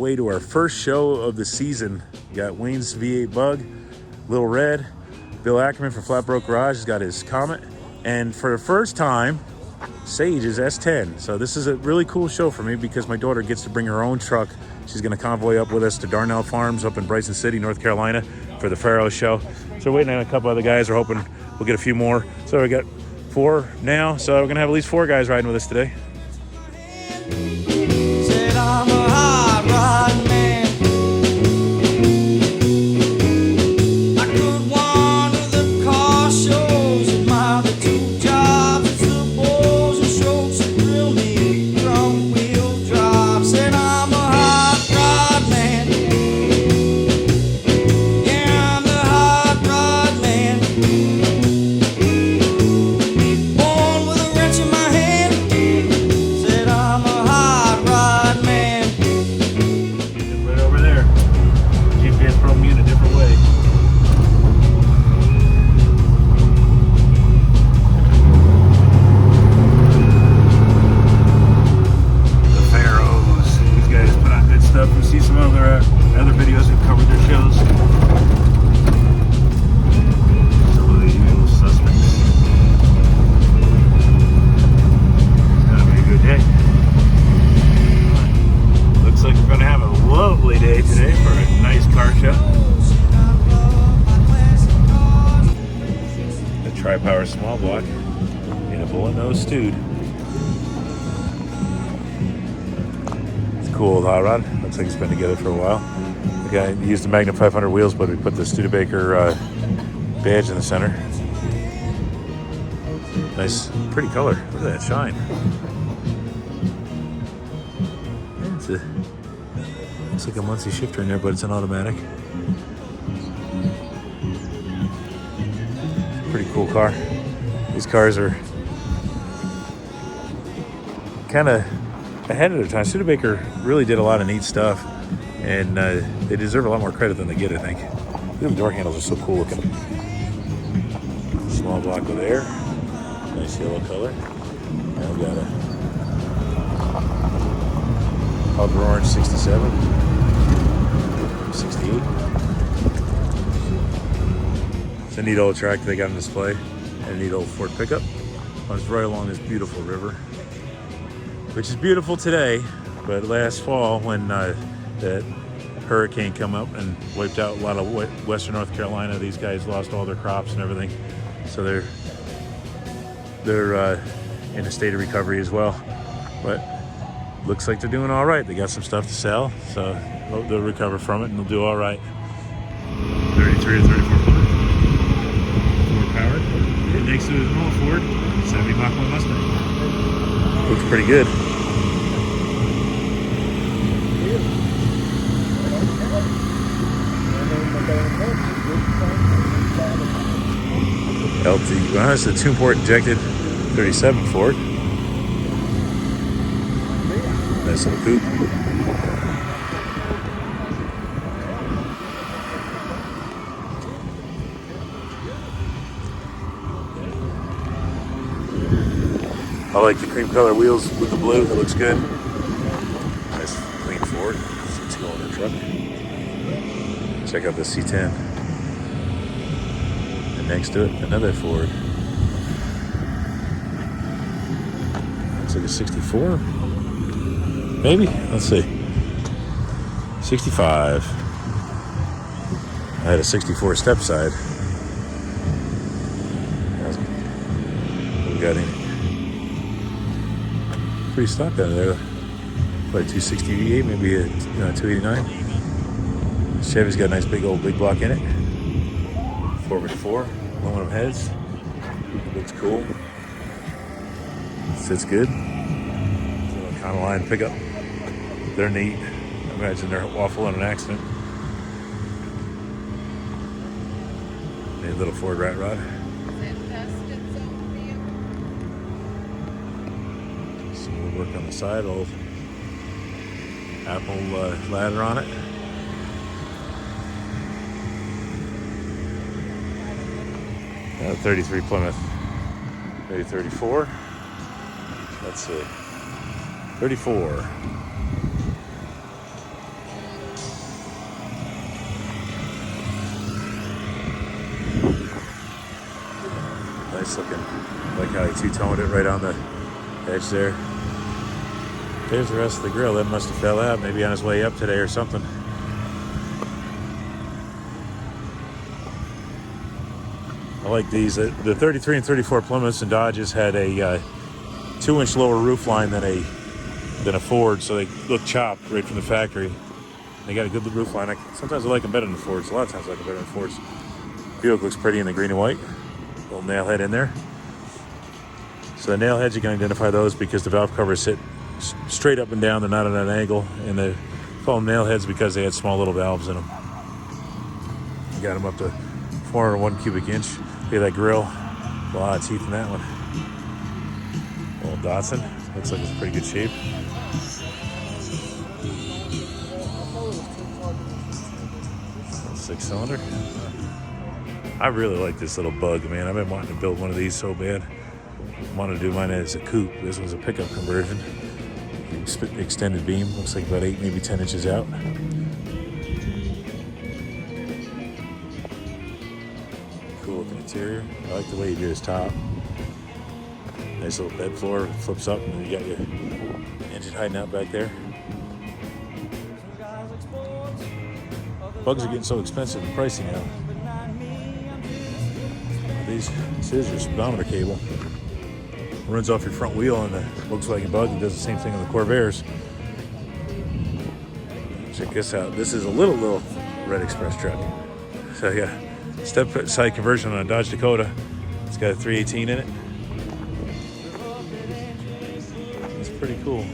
way to our first show of the season. We got Wayne's V8 Bug, Little Red, Bill Ackerman from Flatbroke Garage has got his Comet, and for the first time, Sage is S10. So this is a really cool show for me because my daughter gets to bring her own truck. She's going to convoy up with us to Darnell Farms up in Bryson City, North Carolina for the Pharaohs show. So we're waiting on a couple other guys. We're hoping we'll get a few more. So we got 4 now. So we're going to have at least 4 guys riding with us today. Said I'm a hot rod man. I could wander the car shows, admire the 2 jobs, it's the bows and strokes that thrill me. Front wheel drive. Said I'm a hot rod man. Yeah, I'm the hot rod man. Born with a wrench in my hand. Said I'm a hot rod man. Right over there. GPS probed me in a different way. The Pharaohs. These guys put on good stuff. We see some other videos who've covered their shows. Some of the usual suspects. It's gonna be a good day. Looks like we're gonna have a lovely day today for a nice car show. The tri-power small block in a bullet nose stewed. It's a cool old hot rod. Looks like it's been together for a while. The guy used the Magnum 500 wheels, but we put the Studebaker badge in the center. Nice, pretty color. Look at that shine. It's a, looks like a Muncie shifter in there, but it's an automatic. Pretty cool car. These cars are kind of ahead of their time. Studebaker really did a lot of neat stuff, and they deserve a lot more credit than they get, I think. The door handles are so cool looking. Small block with air. Nice yellow color. Now we got a Hubber Orange 67, 68. It's a neat old track they got on display, and a neat old Ford pickup. Runs right along this beautiful river, which is beautiful today, but last fall when that hurricane come up and wiped out a lot of western North Carolina, these guys lost all their crops and everything. So they're in a state of recovery as well, but looks like they're doing all right. They got some stuff to sell, so they'll recover from it and they'll do all right. 33 to 34 Ford powered. Right next to his normal Ford 70 Mach 1 Mustang. Looks pretty good. LT, well, it's a 2-port injected 37 Ford. Nice little coupe. I like the cream color wheels with the blue. It looks good. Nice clean Ford. Let's go in the truck. Check out the C10. And next to it, another Ford. Looks like a 64. Maybe. Let's see. 65. I had a 64 step side. What we got in? Pretty stock down there. Probably 260 V8, maybe a 289. Chevy's got a nice big block in it. 4x4, aluminum heads. Looks cool. Sits good. Econoline pickup. They're neat. I imagine they're awful in an accident. A little Ford rat rod. Some woodwork on the side, old Apple ladder on it. A 33 Plymouth, maybe 34. Let's see, 34. Nice looking. Like how he two-toned it right on the edge there. There's the rest of the grill. That must have fell out, maybe on his way up today or something. I like these. The 33 and 34 Plymouths and Dodges had a 2-inch lower roof line than a Ford, so they look chopped right from the factory. They got a good roof line. Sometimes I like them better than the Fords. A lot of times I like them better than the Fords. Buick looks pretty in the green and white. Little nail head in there. So the nail heads, you can identify those because the valve covers sit straight up and down. They're not at an angle. And they call them nail heads because they had small little valves in them. You got them up to 401 cubic inch. Look at that grill. A lot of teeth in that one. Little Datsun. Looks like it's in pretty good shape. Six-cylinder. I really like this little bug, man. I've been wanting to build one of these so bad. I wanted to do mine as a coupe. This was a pickup conversion. Extended beam. Looks like about 8, maybe 10 inches out. Cool looking interior. I like the way you did his top. Nice little bed floor. Flips up and then you got your engine hiding out back there. Bugs are getting so expensive and pricey now. These scissors, speedometer cable, runs off your front wheel on the Volkswagen Bug and does the same thing on the Corvairs. Check this out. This is a little Red Express truck. So yeah, step side conversion on a Dodge Dakota. It's got a 318 in it. It's pretty cool.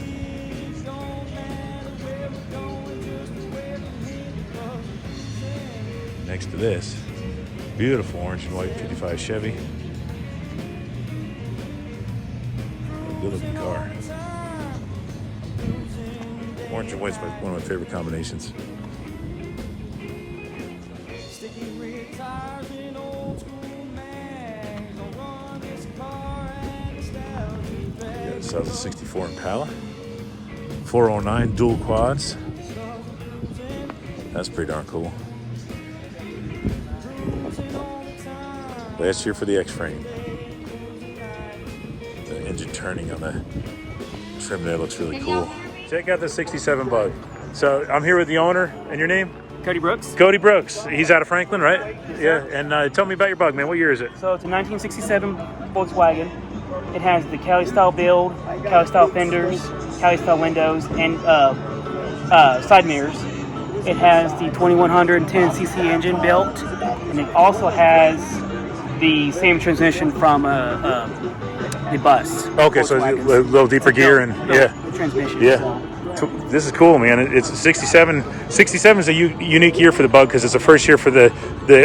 Next to this, beautiful orange and white 55 Chevy. Good looking car. Orange and white's one of my favorite combinations. Yeah, this is a 64 Impala. 409 dual quads. That's pretty darn cool. Last year for the X-frame. The engine turning on the trim there looks really cool. Check out the 67 Bug. So I'm here with the owner, and your name? Cody Brooks. Cody Brooks. He's out of Franklin, right? Yeah. And tell me about your Bug, man. What year is it? So it's a 1967 Volkswagen. It has the Cali style build, Cali style fenders, Cali style windows, and side mirrors. It has the 2110cc engine built, and it also has the same transmission from the bus. Okay, so a little deeper gear and the transmission. Yeah. So. This is cool, man. It's 67. 67 is a unique year for the Bug because it's the first year for the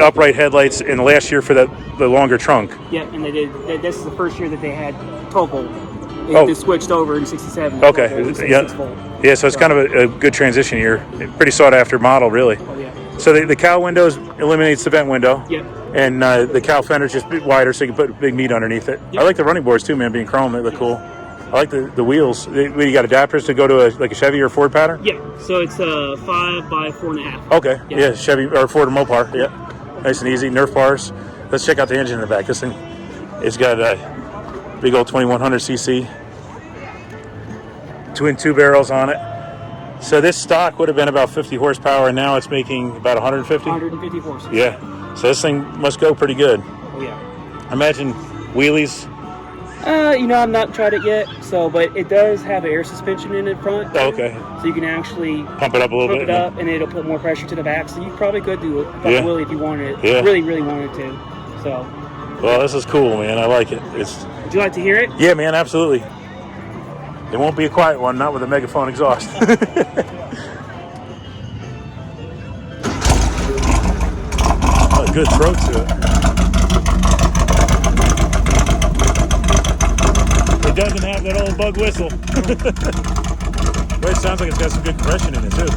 upright headlights and the last year for the longer trunk. Yeah, and this is the first year that they had 12 volt. They switched over in 67. Okay, yeah. So it's kind of a good transition year. Pretty sought after model, really. Oh, yeah. So the cowl windows eliminates the vent window. Yep. And the cowl fender's just a bit wider so you can put big meat underneath it. Yep. I like the running boards too, man, being chrome. They look cool. I like the wheels. You got adapters to go to a Chevy or Ford pattern? Yeah, so it's 5 by 4.5. Okay, yeah, Chevy or Ford or Mopar. Yeah, nice and easy. Nerf bars. Let's check out the engine in the back. This thing, it's got a big old 2100cc. Twin 2 barrels on it. So this stock would have been about 50 horsepower, and now it's making about 150? 150 horses. Yeah. So this thing must go pretty good. Oh, yeah. Imagine wheelies. I've not tried it yet, but it does have air suspension in the front. Oh, okay. So you can actually pump it up a little bit. Pump it up, and it'll put more pressure to the back. So you probably could do it wheelie if you wanted it. Yeah. Really, really wanted to. So. Well, this is cool, man. I like it. Would you like to hear it? Yeah, man, absolutely. It won't be a quiet one, not with a megaphone exhaust. Oh, good throat to it. It doesn't have that old Bug whistle. But it sounds like it's got some good compression in it, too.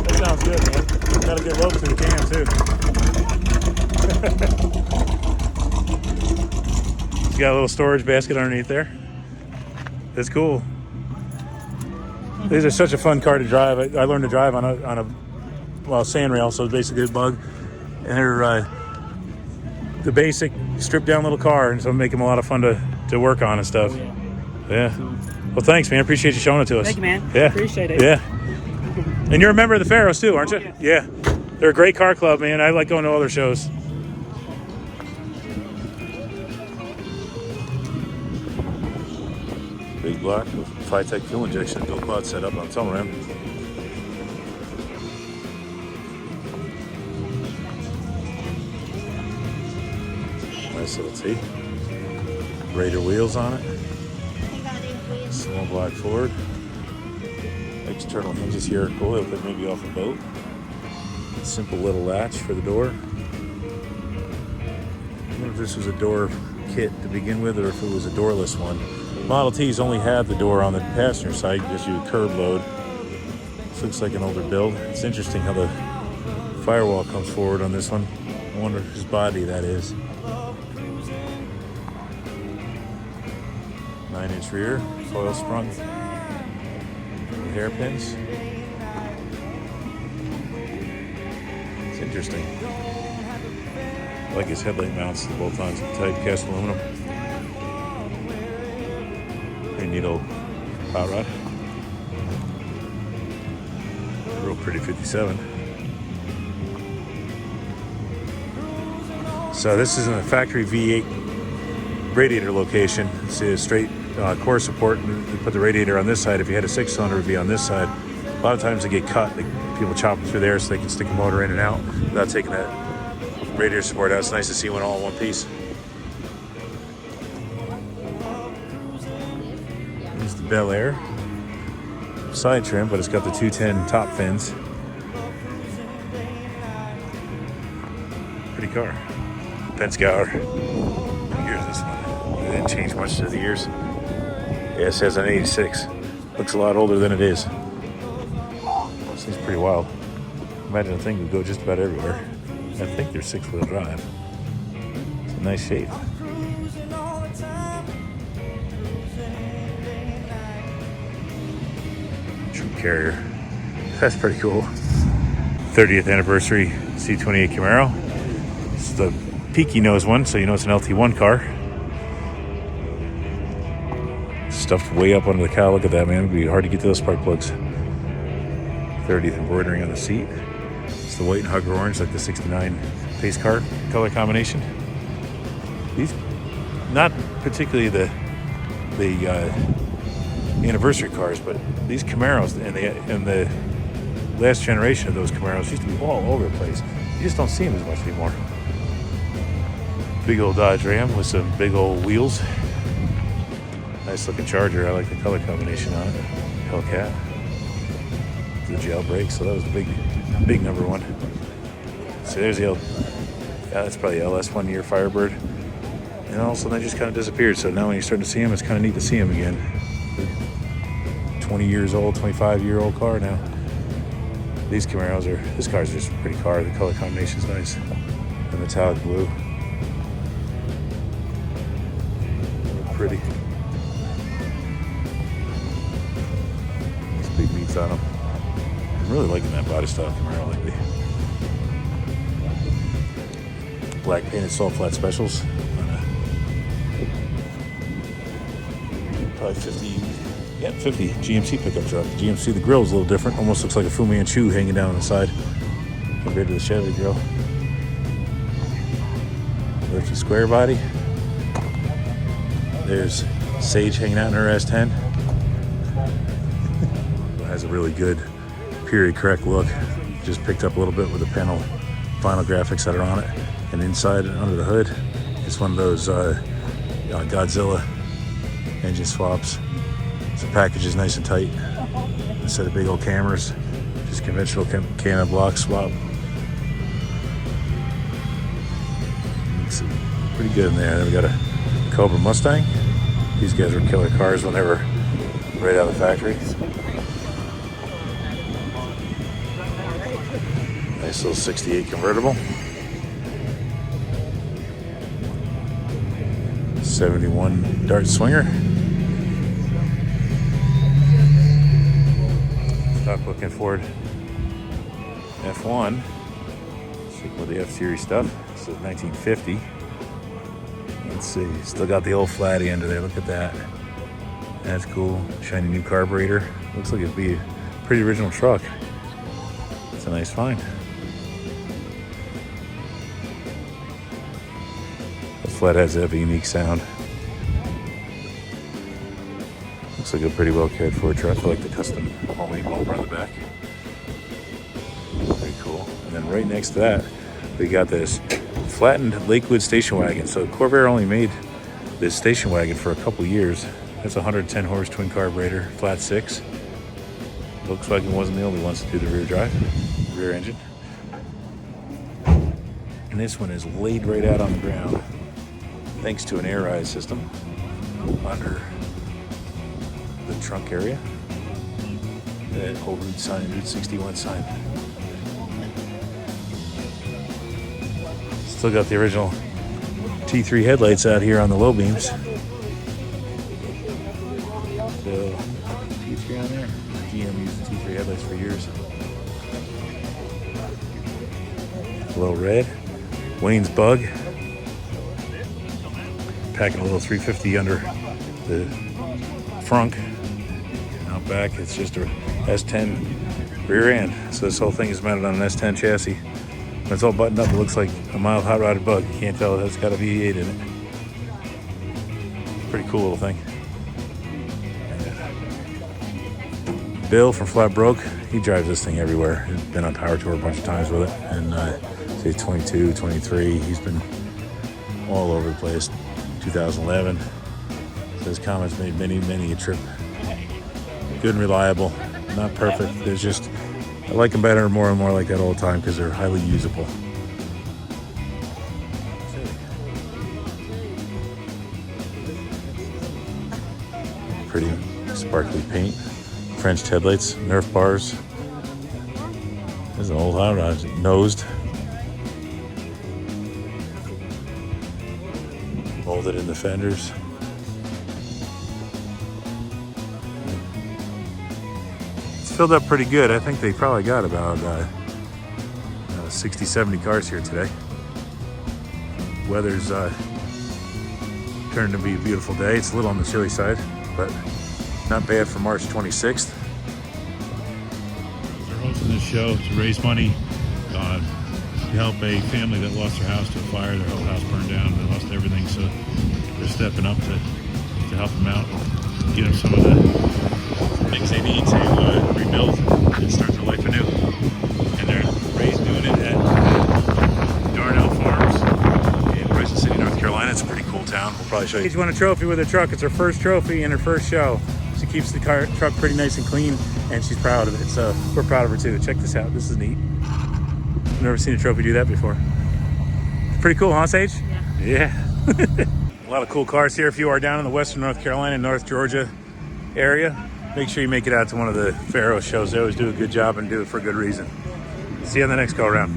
That sounds good, man. Got a good rope to the cam, too. It's got a little storage basket underneath there. That's cool. These are such a fun car to drive. I learned to drive on a sand rail, so it's basically a bug. And they're the basic stripped down little car, and so make them a lot of fun to work on and stuff. Yeah. Well, thanks, man. I appreciate you showing it to us. Thank you, man. Yeah. Appreciate it. Yeah. And you're a member of the Pharaohs too, aren't you? Yeah. They're a great car club, man. I like going to all their shows. Big block with Phytech fuel injection, Bill Cloud set up on tunnel rim. Nice little T. Raider wheels on it. Small black Ford. External hinges here are cool. They'll put maybe off a boat. Simple little latch for the door. I wonder if this was a door kit to begin with, or if it was a doorless one. Model T's only had the door on the passenger side, just you curb load. This looks like an older build. It's interesting how the firewall comes forward on this one. I wonder whose body that is. 9-inch rear, foil sprung hairpins. It's interesting. I like his headlight mounts both on tight cast aluminum. Pretty neat old hot rod. Real pretty 57. So this is in a factory V8 radiator location. It's a straight core support. You put the radiator on this side. If you had a 6-cylinder, it would be on this side. A lot of times they get cut. People chop them through there so they can stick a motor in and out without taking that radiator support out. It's nice to see one all in one piece. Here's the Bel Air side trim, but it's got the 210 top fins. Pretty car. Penske. Here's this one. It didn't change much through the years. Yeah, it says an 86. Looks a lot older than it is. Seems pretty wild. Imagine a thing would go just about everywhere. I think they're 6-wheel drive. It's a nice shape. True carrier. That's pretty cool. 30th anniversary C28 Camaro. It's the peaky nose one, so you know it's an LT1 car. Stuffed way up under the cowl. Look at that, man. It'd be hard to get to those spark plugs. 30th embroidering on the seat. It's the white and hugger orange, like the 69 pace car color combination. These, not particularly the anniversary cars, but these Camaros and the last generation of those Camaros used to be all over the place. You just don't see them as much anymore. Big old Dodge Ram with some big old wheels. Nice looking Charger. I like the color combination on it. Hellcat. The jailbreak, so that was the big number one. So there's the that's probably LS 1-year Firebird. And all of a sudden they just kind of disappeared. So now when you're starting to see them, it's kind of neat to see them again. 20 years old, 25-year-old car now. These Camaros this car's just a pretty car. The color combination's nice. The metallic blue. Pretty. Nice big meats on them. I'm really liking that body style Camaro lately. Black painted salt flat specials on a probably 50 GMC pickup truck. GMC, the grill's a little different. Almost looks like a Fu Manchu hanging down on the side compared to the Chevy grill. There's the square body. There's Sage hanging out in her S10. It has a really good period correct look. Just picked up a little bit with the panel vinyl graphics that are on it. And inside and under the hood, it's one of those Godzilla engine swaps. So the package is nice and tight. Instead of big old cameras, just conventional can block swap. Looks pretty good in there. Then we got a Cobra Mustang. These guys were killer cars when they were right out of the factory. Nice little 68 convertible. 71 Dart Swinger. stock looking Ford F1. Sticking with the F-Series stuff. This is 1950. Let's see, still got the old flatty under there. Look at that. That's cool. Shiny new carburetor. Looks like it'd be a pretty original truck. It's a nice find. The flatheads have a unique sound. Looks like a pretty well cared for truck. I like the custom homemade bumper on the back. Very cool. And then right next to that, we got this flattened Lakewood station wagon. So Corvair only made this station wagon for a couple years. That's a 110 horse twin carburetor, flat six. Volkswagen wasn't the only ones to do the rear drive, rear engine. And this one is laid right out on the ground thanks to an air ride system under the trunk area. That whole Route sign, Route 61 sign. Still got the original T3 headlights out here on the low beams. So, T3 on there. GM used the T3 headlights for years. Little red. Wayne's Bug. Packing a little 350 under the frunk. Out back, it's just a S10 rear end. So this whole thing is mounted on an S10 chassis. When it's all buttoned up, it looks like a mild hot rodded Bug. You can't tell it's got a V8 in it. Pretty cool little thing. Bill from Flat Broke, he drives this thing everywhere. He's been on Power Tour a bunch of times with it. And say 22, 23, he's been all over the place. 2011. So his comments made many a trip. Good and reliable. Not perfect. There's just, I like them better and more like that all the time because they're highly usable. Pretty sparkly paint. French headlights, Nerf bars. This is an old hot rod, nosed. Molded in the fenders. It's filled up pretty good. I think they probably got about 60, 70 cars here today. Weather's turned to be a beautiful day. It's a little on the chilly side, but not bad for March 26th. They're hosting this show to raise money to help a family that lost their house to a fire. Their whole house burned down. They lost everything, so they're stepping up to help them out, get them some of the things they need to rebuild and start their life anew. And they're doing it at Darnell Farms in Bryson City, North Carolina. It's a pretty cool town. We'll probably show you. She won a trophy with her truck. It's her first trophy in her first show. She keeps the truck pretty nice and clean, and she's proud of it. So we're proud of her too. Check this out. This is neat. I've never seen a trophy do that before. Pretty cool, huh, Sage? Yeah. A lot of cool cars here. If you are down in the western North Carolina, North Georgia area, make sure you make it out to one of the Pharaohs shows. They always do a good job and do it for a good reason. See you on the next go around.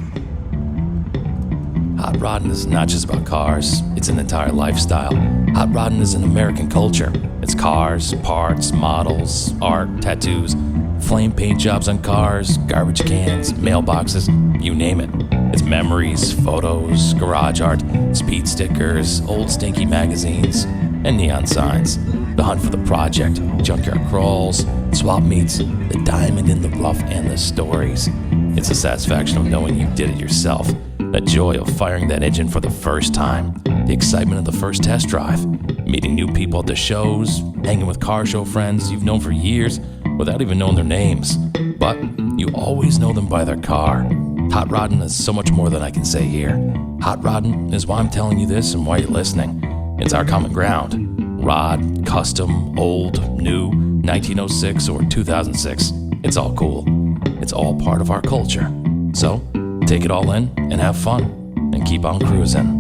Hot rodding is not just about cars, it's an entire lifestyle. Hot rodding is an American culture. It's cars, parts, models, art, tattoos, flame paint jobs on cars, garbage cans, mailboxes, you name it. It's memories, photos, garage art, speed stickers, old stinky magazines, and neon signs. The hunt for the project, junkyard crawls, swap meets, the diamond in the rough, and the stories. It's the satisfaction of knowing you did it yourself. The joy of firing that engine for the first time. The excitement of the first test drive. Meeting new people at the shows. Hanging with car show friends you've known for years without even knowing their names. But you always know them by their car. Hot rodding is so much more than I can say here. Hot rodding is why I'm telling you this and why you're listening. It's our common ground. Rod, custom, old, new, 1906 or 2006. It's all cool. It's all part of our culture. So, take it all in and have fun and keep on cruising.